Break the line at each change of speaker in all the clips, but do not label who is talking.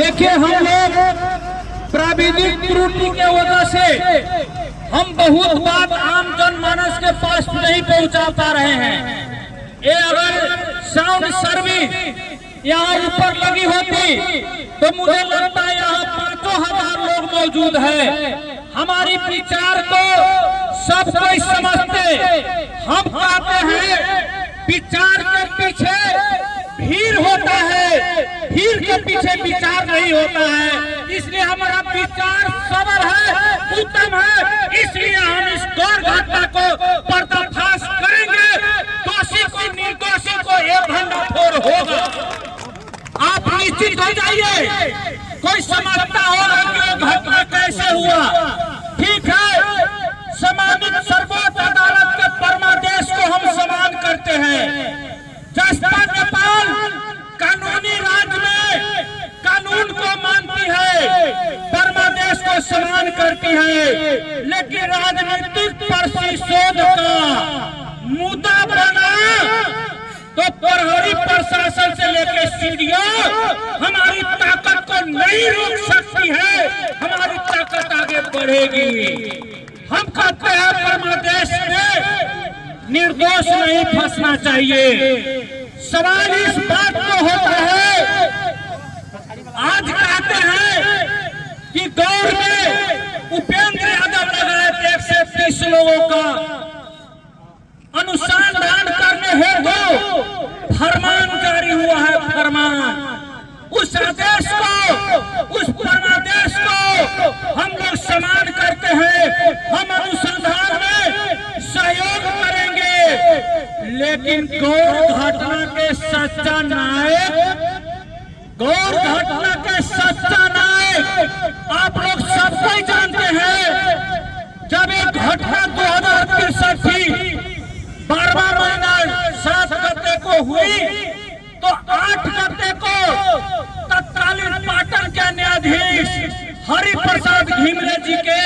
देखिए, हम लोग प्राविधिक त्रुटि के वजह से हम बहुत बात आम जनमानस के पास नहीं पहुंचा पा रहे हैं। ये अगर साउंड सर्विस यहाँ ऊपर लगी होती तो मुझे लगता है यहाँ 5,000 लोग मौजूद है। हमारी विचार को सब कोई समझते। हम कहते हैं विचार के पीछे भीड़ होता है, भीड़ के पीछे विचार नहीं होता है। इसलिए हमारा विचार सबल है, उत्तम है। इसलिए हम इस गौर घटना को पर्दाफाश करेंगे। दोषी को निर्दोषी को एक भंडाफोड़ होगा। आप निश्चित हो जाइए। कोई समझता होगा कि घटना कैसे हुआ। ठीक है, सम्मानित सर्वोच्च अदालत के परमादेश को हम सम्मान करते हैं। जसपा नेपाल कानूनी राज में कानून को मानती है, परमादेश को सम्मान करती है, लेकिन राजनीतिक प्रतिशोध का मुद्दा बना तो प्रहरी प्रशासन से लेकर सीडीओ हमारी ताकत को नहीं रोक सकती है। हमारी ताकत आगे बढ़ेगी। हम कहते हैं परमादेश में निर्दोष नहीं फंसना चाहिए। सवाल इस बात को होता है, आज कहते हैं कि गौर में उपेंद्र यादव लगाए 130 लोगों का अनुसंधान करने हेतु फरमान जारी हुआ है। फरमान, उस आदेश को, उस परमादेश को हम लोग सम्मान करते हैं। हम अनुसंधान में सहयोग करेंगे, लेकिन गौर घटना के सच्चा नायक, गौर घटना के सच्चा नायक आप लोग सब कोई जानते हैं। जब एक घटना 2063 थी, 12वां महीना 7 गते को हुई, तो 8 गते को तत्कालीन पाटन के न्यायाधीश हरिप्रसाद घिमरे जी के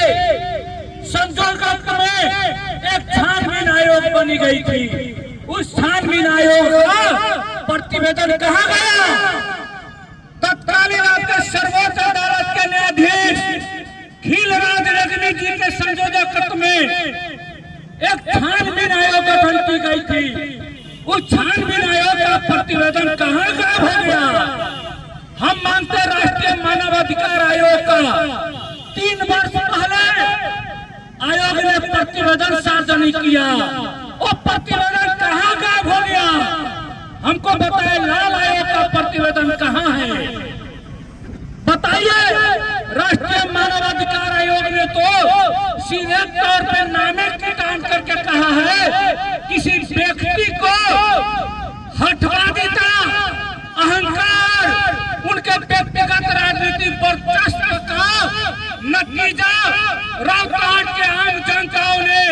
संजोगत में एक छानबीन आयोग बनी गई थी। उस छानबीन आयोग का प्रतिवेदन कहा गया। तत्कालीन आपके सर्वोच्च अदालत के न्यायाधीश खीलराज रजनी जी के संयोजकत्व में एक छानबीन आयोग गठन की गई थी। उस छानबीन आयोग का प्रतिवेदन कहाँ गायब हो गया। हम मानते राष्ट्रीय मानवाधिकार आयोग का 3 वर्ष पहले आयोग ने प्रतिवेदन सार्वजनिक किया। वो प्रतिवेदन कहाँ गायब हो गया, हमको बताए। लाल आयोग का प्रतिवेदन कहाँ है, बताइए। राष्ट्रीय मानवाधिकार आयोग ने तो सीधे तौर पर नामे कीटान करके कहा है, किसी व्यक्ति को हठवादिता, अहंकार, उनके व्यक्तिगत राजनीति वर्चस्व का नतीजा राजघाट के आम जनताओं ने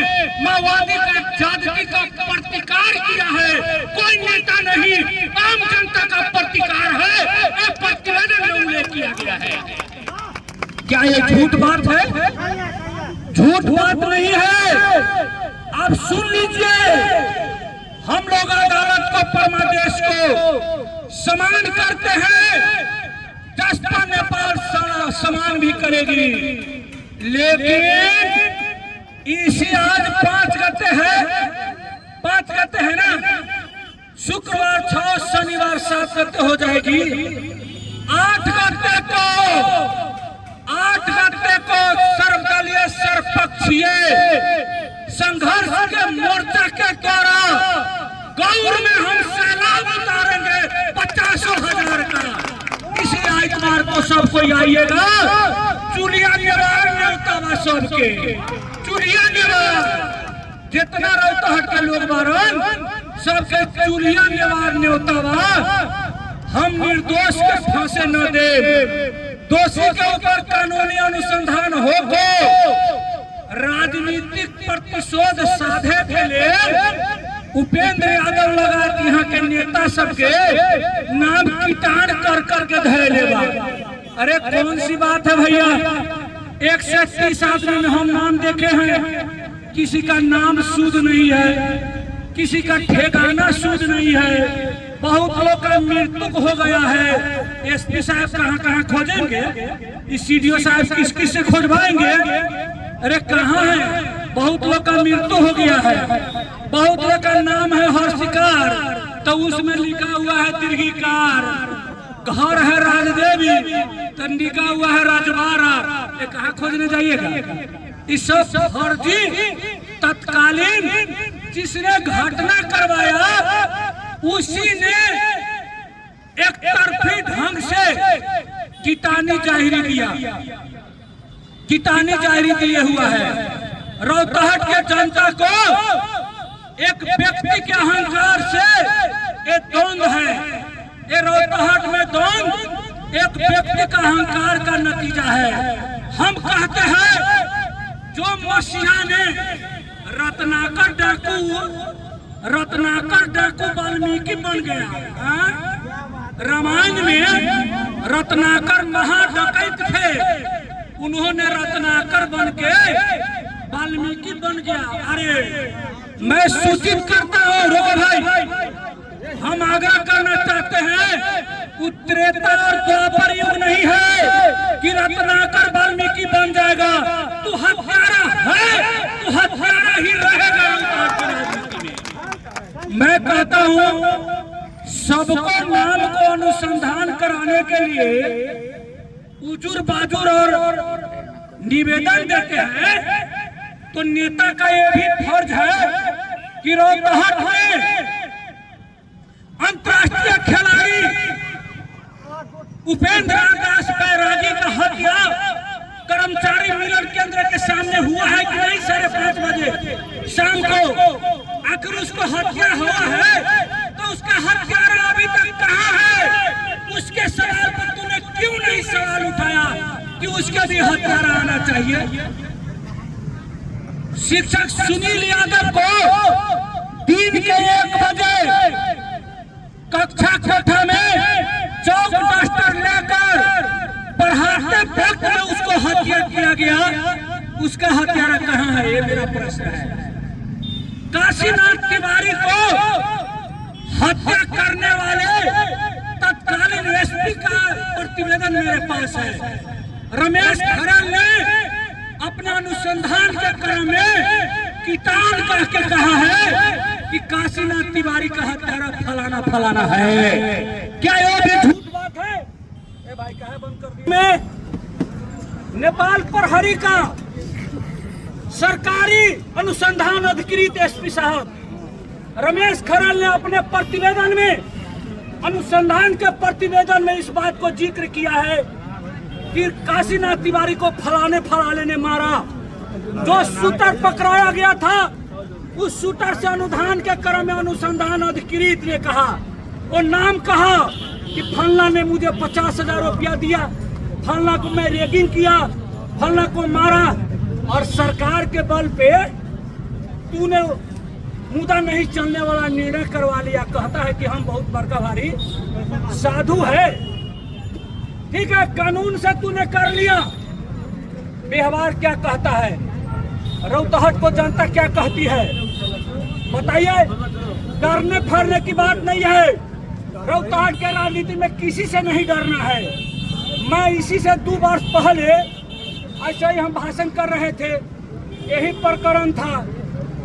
माओवादी का जादती का प्रतिकार किया है। कोई नेता नहीं, आम जनता का प्रतिकार है। एक प्रतिवेदन में उल्लेख किया गया है। क्या ये झूठ बात है? झूठ बात नहीं है। आप सुन लीजिए, हम लोग अदालत को, परमादेश को सम्मान करते हैं। जसपा नेपाल सम्मान भी करेगी, लेकिन इसी आज 5 गते है, 5 गते है ना, शुक्रवार 6, शनिवार 7 गते हो जाएगी। 8 गते को सर्वदलीय सर्वपक्षीय संघर्ष के मोर्चा के द्वारा गौर में हम सैलाब उतारेंगे 50,000 का। इसी आइतवार को सब कोई आइएगा। चुलिया निवार न्योता सबके, चुलिया निवार जितना रौतहट के लोग बारन सबके चुलिया निवार न्योता। हम निर्दोष के फांसे न दे। दोषी के ऊपर कानूनी अनुसंधान होगा। राजनीतिक प्रतिशोध साधे के लिए उपेंद्र यादव लगा यहाँ के नेता सबके नाम कीटान कर करके धैले बा। अरे कौन सी बात है भैया, 130 आदमी में हम नाम देखे हैं, किसी का नाम शुद्ध नहीं है, किसी का ठेकाना शुद्ध नहीं है।
बहुत लोग का मृत्यु हो गया है। एसपी साहब कहाँ कहाँ खोजेंगे, इस सीडीओ साहब किस किस से खोजवाएंगे? अरे कहाँ है? बहुत लोग का मृत्यु हो गया है, बहुत लोग का नाम है हर्षिकार, तो उसमें लिखा हुआ है दीर्घिकार। घर है राजदेवी तो लिखा हुआ है राजवाड़ा। ये कहाँ खोजने जाइएगा? इस सब फर्जी तत्कालीन जिसने घटना करवाया उसी ने एक तरफी ढंग से कितानी जाहिरी दिया, कितानी जाहिरी दिए हुआ है। रौतहट के जनता को एक व्यक्ति के अहंकार से ये द्वंद है, ये रौतहट में द्वंद एक व्यक्ति का अहंकार का नतीजा है। हम कहते हैं जो मसीहा ने रत्नाकर डाकू वाल्मीकि बन गया। रामायण में रत्नाकर महाडकैत थे, उन्होंने रत्नाकर बन के वाल्मीकि बन गया। अरे मैं सूचित करता हूँ रो भाई, हम आगाह करना चाहते हैं त्रेता और द्वापर युग नहीं है कि रत्नाकर वाल्मीकि बन जाएगा। तू हत्यारा है, तू हत्यारा ही रहेगा राजनीति में। मैं कहता हूँ सबको नाम को अनुसंधान कराने के लिए उजुर बाजुर और निवेदन देते हैं, तो नेता का ये भी फर्ज है कि रौतहट में अंतर्राष्ट्रीय खिलाड़ी उपेंद्र दास बैरागी का हत्या कर्मचारी मिलन केंद्र के सामने हुआ है कि नहीं? 5:30 बजे शाम को आखिर उसको हत्या हुआ है, तो उसका हत्यारा अभी तक कहाँ है? उसके सवाल पर तूने क्यों नहीं सवाल उठाया कि उसके भी हत्यारा आना चाहिए? शिक्षक सुनील यादव को दिन के 1 बजे कक्षा कोठा में चौक डस्टर लेकर पढ़ाते वक्त में उसको हत्या किया गया। उसका हत्यारा कहाँ है? ये मेरा प्रश्न है। काशीनाथ तिवारी को हत्या करने वाले तत्कालीन एसपी का प्रतिवेदन मेरे पास है। रमेश खरल ने अपना अनुसंधान के क्रम में कितान कह के कहा है कि काशीनाथ तिवारी का हत्यारा फलाना फलाना है। क्या ये भी झूठ बात है? ए भाई कहे बंद कर दी। में नेपाल प्रहरी का सरकारी अनुसंधान अधिकृत एसपी साहब रमेश खरल ने अपने प्रतिवेदन में, अनुसंधान के प्रतिवेदन में इस बात को जिक्र किया है कि काशीनाथ तिवारी को फलाने फलाने ने मारा। जो शूटर पकड़ाया गया था उस शूटर से अनुसंधान के क्रम में अनुसंधान अधिकृत ने कहा, वो नाम कहा कि फलना ने मुझे 50,000 रुपया दिया, फलना को मैं रैगिंग किया, फलना को मारा, और सरकार के बल पे तूने मुद्दा नहीं चलने वाला निर्णय करवा लिया। कहता है कि हम बहुत बड़का भारी साधु है। ठीक है, कानून से तूने कर लिया। व्यवहार क्या कहता है? रौतहट को जनता क्या कहती है बताइए? डरने फरने की बात नहीं है। रौतहट के राजनीति में किसी से नहीं डरना है। मैं इसी से 2 वर्ष पहले ऐसे ही हम भाषण कर रहे थे, यही प्रकरण था।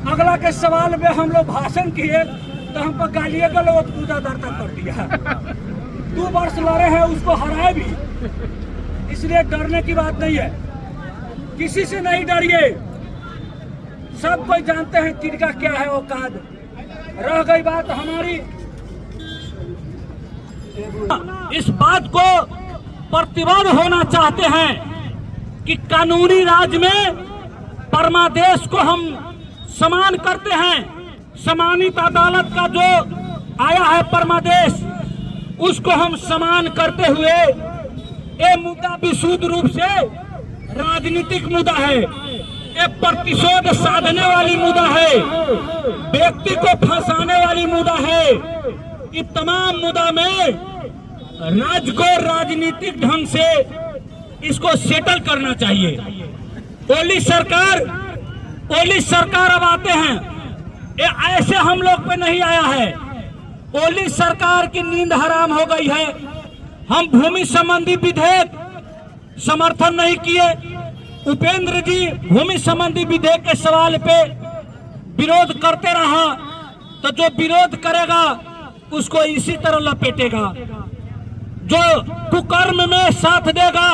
अगला के सवाल में हम लोग भाषण किए तो हम पर गालिए गलौज पूजा दर्ता कर दिया। 2 वर्ष लड़े हैं, उसको हराए भी, इसलिए डरने की बात नहीं है। किसी से नहीं डरिए, सब कोई जानते हैं तिनका क्या है औकात। रह गई बात हमारी, इस बात को प्रतिबद्ध होना चाहते हैं कि कानूनी राज में परमादेश को हम समान करते हैं। सम्मानित अदालत का जो आया है परमादेश, उसको हम समान करते हुए ये मुद्दा विशुद्ध रूप से राजनीतिक मुद्दा है, ये प्रतिशोध साधने वाली मुद्दा है, व्यक्ति को फंसाने वाली मुद्दा है। इस तमाम मुद्दा में राज्य को राजनीतिक ढंग से इसको सेटल करना चाहिए। पुलिस सरकार अब आते हैं, ये ऐसे हम लोग पे नहीं आया है। ओली सरकार की नींद हराम हो गई है। हम भूमि संबंधी विधेयक समर्थन नहीं किए। उपेंद्र जी भूमि संबंधी विधेयक के सवाल पे विरोध करते रहा, तो जो विरोध करेगा उसको इसी तरह लपेटेगा, जो कुकर्म में साथ देगा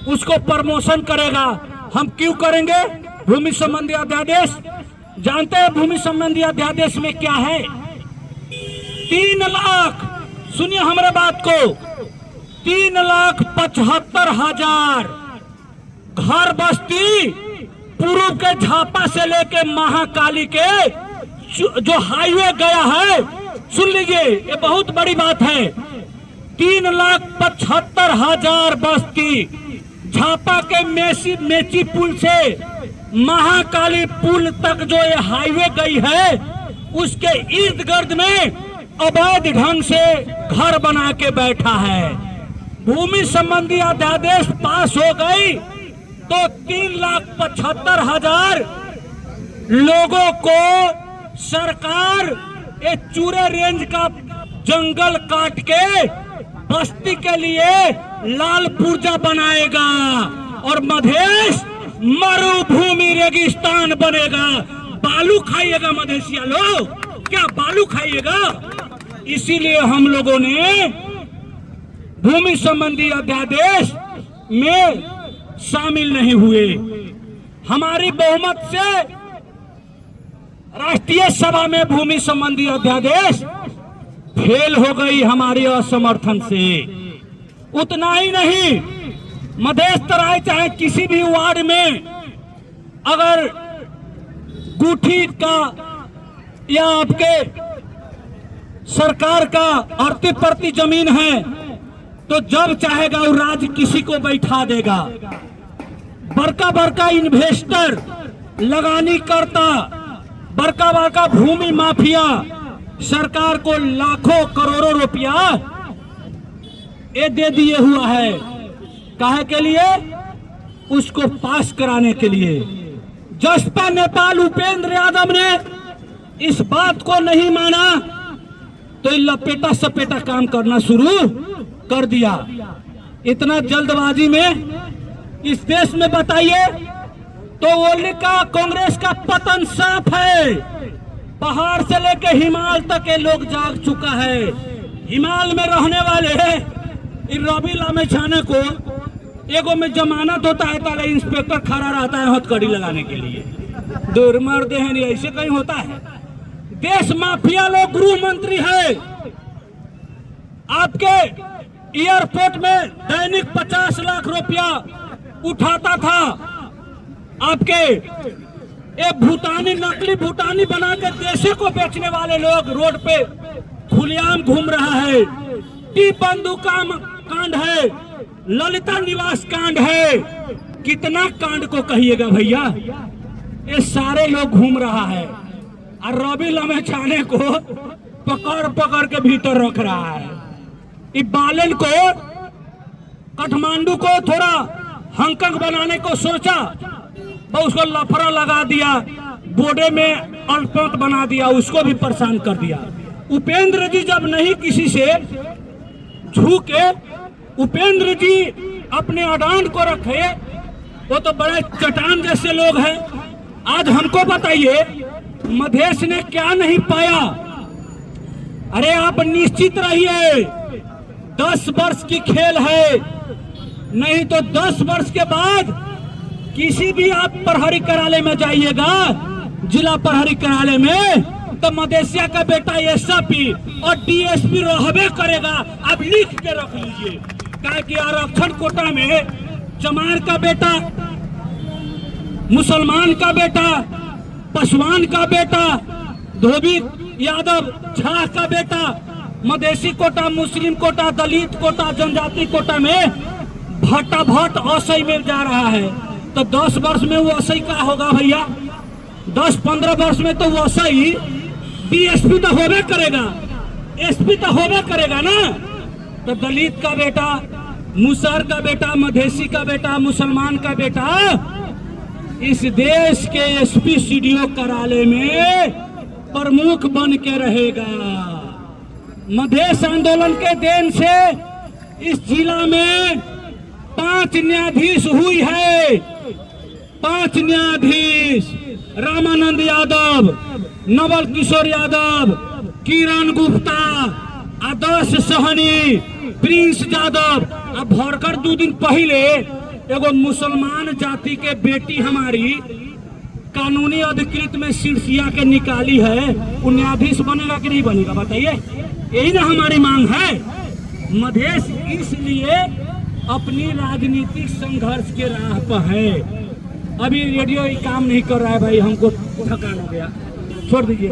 उसको प्रमोशन करेगा। हम क्यों करेंगे भूमि संबंधी अध्यादेश? जानते हैं भूमि संबंधी अध्यादेश में क्या है? 3 लाख, सुनिए हमारे बात को, 3,75,000 घर बस्ती पूर्व के झापा से लेके महाकाली के जो हाईवे गया है, सुन लीजिए ये बहुत बड़ी बात है। 3,75,000 बस्ती झापा के मेची पुल से महाकाली पुल तक जो ये हाईवे गई है, उसके इर्द गिर्द में अवैध ढंग से घर बना के बैठा है। भूमि संबंधी अध्यादेश पास हो गई तो 3,75,000 लोगों को सरकार ये चूरे रेंज का जंगल काट के बस्ती के लिए लाल पुर्जा बनाएगा और मधेश मरुभूमि रेगिस्तान बनेगा। बालू खाइएगा मधेशिया लोग, क्या बालू खाइएगा? इसीलिए हम लोगों ने भूमि संबंधी अध्यादेश में शामिल नहीं हुए। हमारी बहुमत से राष्ट्रीय सभा में भूमि संबंधी अध्यादेश फेल हो गई हमारी असमर्थन से। उतना ही नहीं, मधेश तराई चाहे किसी भी वार्ड में अगर गुठी का या आपके सरकार का अड़ती परती जमीन है तो जब चाहेगा वो राज्य किसी को बैठा देगा। बड़का बड़का इन्वेस्टर, लगानी करता, बड़का बड़का भूमि माफिया सरकार को लाखों करोड़ों रुपया ये दे दिए हुआ है। काहे के लिए? उसको पास कराने के लिए। जसपा नेपाल उपेंद्र यादव ने इस बात को नहीं माना तो लपेटा सपेटा काम करना शुरू कर दिया। इतना जल्दबाजी में इस देश में बताइए तो ओली का कांग्रेस का पतन साफ है। पहाड़ से लेकर हिमाल तक के लोग जाग चुका है। हिमाल में रहने वाले रवि लामेछाने को एगो में जमानत होता है, ताले इंस्पेक्टर खड़ा रहता है हथकड़ी लगाने के लिए। दूर मरते हैं, ऐसे कहीं होता है? देश माफिया लोग गृह मंत्री है। आपके एयरपोर्ट में दैनिक 50 लाख रुपया उठाता था। आपके एक भूटानी, नकली भूटानी बना के देशे को बेचने वाले लोग रोड पे खुलेआम घूम रहा है। टी बंदूक कांड है, ललिता निवास कांड है, कितना कांड को कहिएगा भैया? ये सारे लोग घूम रहा है और रवि लामेछाने को पकड़ पकड़ के भीतर रख रहा है। इस बालन को काठमांडू को थोड़ा हांगकांग बनाने को सोचा, उसको लफड़ा लगा दिया, बोर्डे में अल्पमत बना दिया, उसको भी परेशान कर दिया। उपेंद्र जी जब नहीं किसी से झुके, उपेंद्र जी अपने अडान को रखे, वो तो बड़े चट्टान जैसे लोग हैं। आज हमको बताइए मधेश ने क्या नहीं पाया? अरे आप निश्चित रहिए, 10 वर्ष की खेल है, नहीं तो 10 वर्ष के बाद किसी भी आप प्रहरी कार्यालय में जाइएगा, जिला प्रहरी कार्यालय में, तो मधेशिया का बेटा एसपी और डीएसपी रहबे करेगा। आप लिख के रख लीजिए, कि आरक्षण कोटा में चमार का बेटा, मुसलमान का बेटा, पासवान का बेटा, धोबी यादव झा का बेटा, मधेसी कोटा, मुस्लिम कोटा, दलित कोटा, जनजाति कोटा में भट्टाभट असही में जा रहा है। तो 10 वर्ष में वो असही का होगा भैया? 10-15 वर्ष में तो वो असही डीएसपी तो होबे करेगा, एसपी तो होबे करेगा ना। तो दलित का बेटा, मुसहर का बेटा, मधेसी का बेटा, मुसलमान का बेटा इस देश के एसपी सीडीओ कार्यालय में प्रमुख बन के रहेगा। मधेश आंदोलन के देन से इस जिला में 5 न्यायाधीश हुई है। 5 न्यायाधीश, रामानंद यादव, नवल किशोर यादव, किरण गुप्ता, आदर्श सहनी, प्रिंस यादव। अब भरकर 2 दिन पहले एगो मुसलमान जाति के बेटी हमारी कानूनी अधिकृत में सिरसिया के निकाली है, वो न्यायाधीश बनेगा कि नहीं बनेगा बताइए? यही ना हमारी मांग है। मधेश इसलिए अपनी राजनीतिक संघर्ष के राह पर है। अभी रेडियो काम नहीं कर रहा है भाई, हमको थकान हो गया, छोड़ दीजिए।